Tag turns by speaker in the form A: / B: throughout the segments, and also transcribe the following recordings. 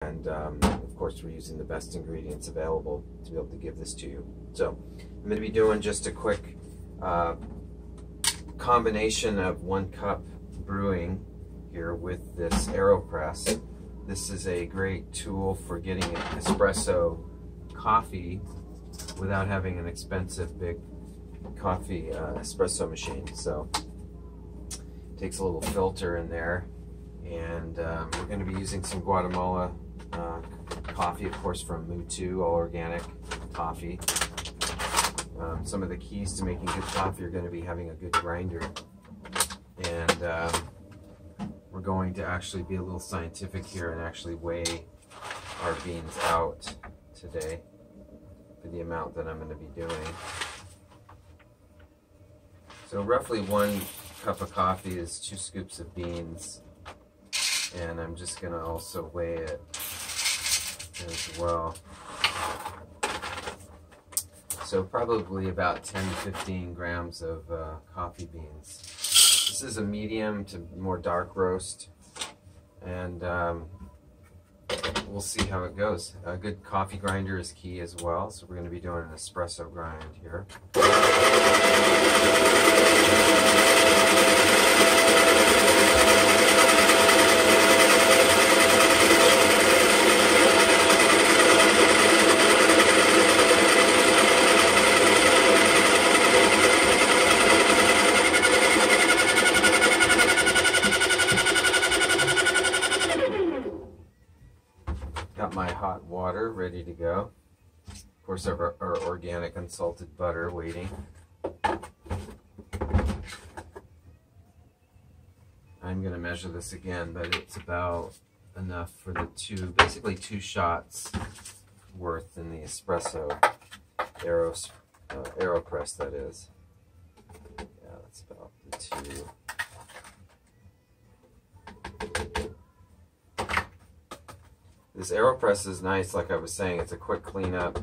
A: And of course, we're using the best ingredients available to be able to give this to you. So I'm going to be doing just a quick combination of 1 cup brewing here with this AeroPress. This is a great tool for getting an espresso coffee without having an expensive big coffee espresso machine. So it takes a little filter in there, and we're going to be using some Guatemala coffee, of course, from Mutu, all organic coffee. Some of the keys to making good coffee are going to be having a good grinder, and we're going to actually be a little scientific here and actually weigh our beans out today for the amount that I'm going to be doing. So roughly 1 cup of coffee is 2 scoops of beans, and I'm just going to also weigh it as well. So probably about 10-15 grams of coffee beans. This is a medium to more dark roast, and we'll see how it goes. A good coffee grinder is key as well, so we're going to be doing an espresso grind here. Got my hot water ready to go. Of course, our organic unsalted butter waiting. I'm going to measure this again, but it's about enough for the basically 2 shots worth in the espresso AeroPress, that is. Yeah, that's about the 2. This AeroPress is nice, like I was saying. It's a quick cleanup.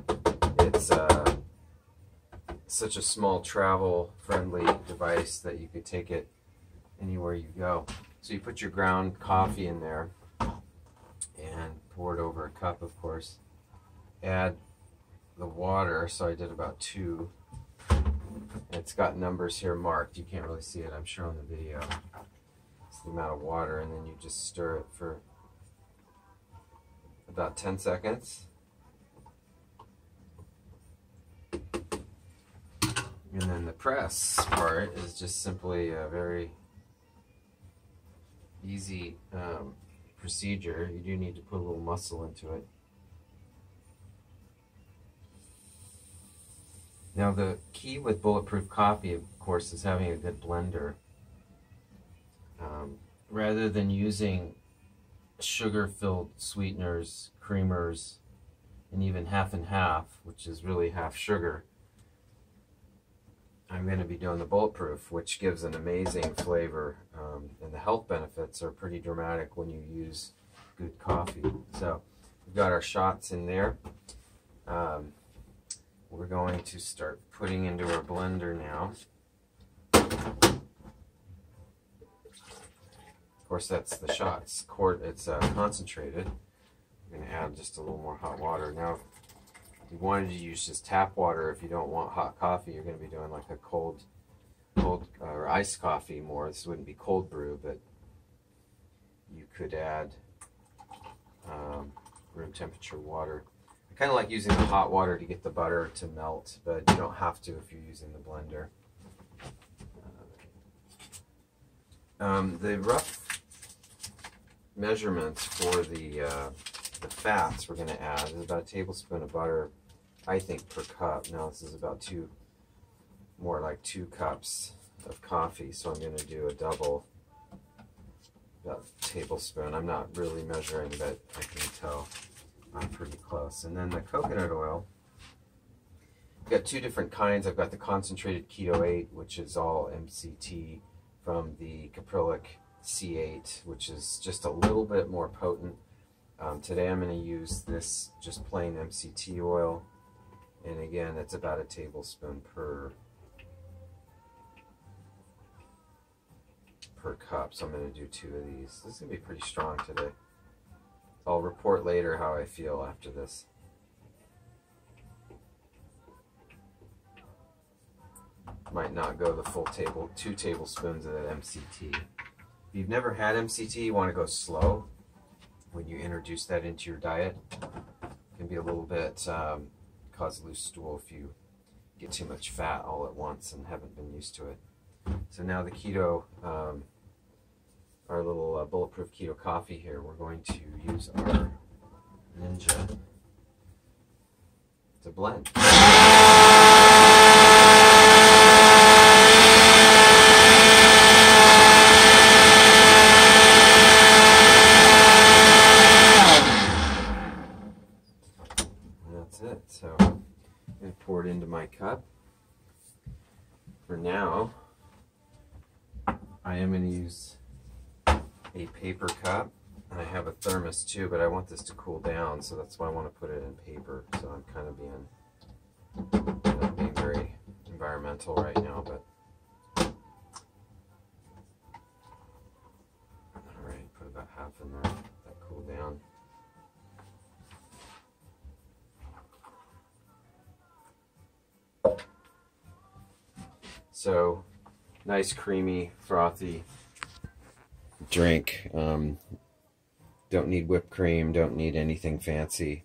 A: It's such a small travel-friendly device that you could take it anywhere you go. So you put your ground coffee in there and pour it over a cup, of course. Add the water, so I did about 2. It's got numbers here marked. You can't really see it, I'm sure, on the video. It's the amount of water, and then you just stir it for about 10 seconds. And then the press part is just simply a very easy procedure. You do need to put a little muscle into it. Now, the key with Bulletproof coffee, of course, is having a good blender. Rather than using sugar-filled sweeteners, creamers, and even half and half, which is really half sugar, I'm going to be doing the Bulletproof, which gives an amazing flavor, and the health benefits are pretty dramatic when you use good coffee. So we've got our shots in there. We're going to start putting into our blender now. Of course, that's the shots. It's concentrated. I'm going to add just a little more hot water. Now, if you wanted to use just tap water, if you don't want hot coffee, you're going to be doing like a cold or iced coffee more. This wouldn't be cold brew, but you could add room temperature water. I kind of like using the hot water to get the butter to melt, but you don't have to if you're using the blender. The rough measurements for the fats we're going to add is about a tablespoon of butter, I think, per cup. Now this is about more like 2 cups of coffee, so I'm going to do a double, about a tablespoon. I'm not really measuring, but I can tell I'm pretty close. And then the coconut oil, I've got 2 different kinds. I've got the concentrated Keto 8, which is all MCT, from the caprylic C8, which is just a little bit more potent. Today I'm going to use this just plain MCT oil, and again, it's about a tablespoon per cup, so I'm going to do 2 of these. This is going to be pretty strong today. I'll report later how I feel after this. Might not go the full 2 tablespoons of that MCT. If you've never had MCT, you want to go slow when you introduce that into your diet. It can be a little bit cause loose stool if you get too much fat all at once and haven't been used to it. So now the keto, our little bulletproof keto coffee here, we're going to use our Ninja to blend. That's it. So I'm going to pour it into my cup. For now, I am going to use a paper cup, and I have a thermos too, but I want this to cool down, so that's why I want to put it in paper. So I'm kind of being very environmental right now, but alright, put about half in there, let that cool down. So, nice, creamy, frothy drink. Don't need whipped cream, don't need anything fancy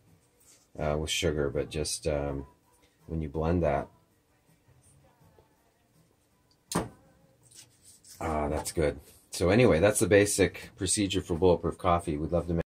A: with sugar, but just when you blend that, that's good. So anyway, that's the basic procedure for Bulletproof coffee. We'd love to make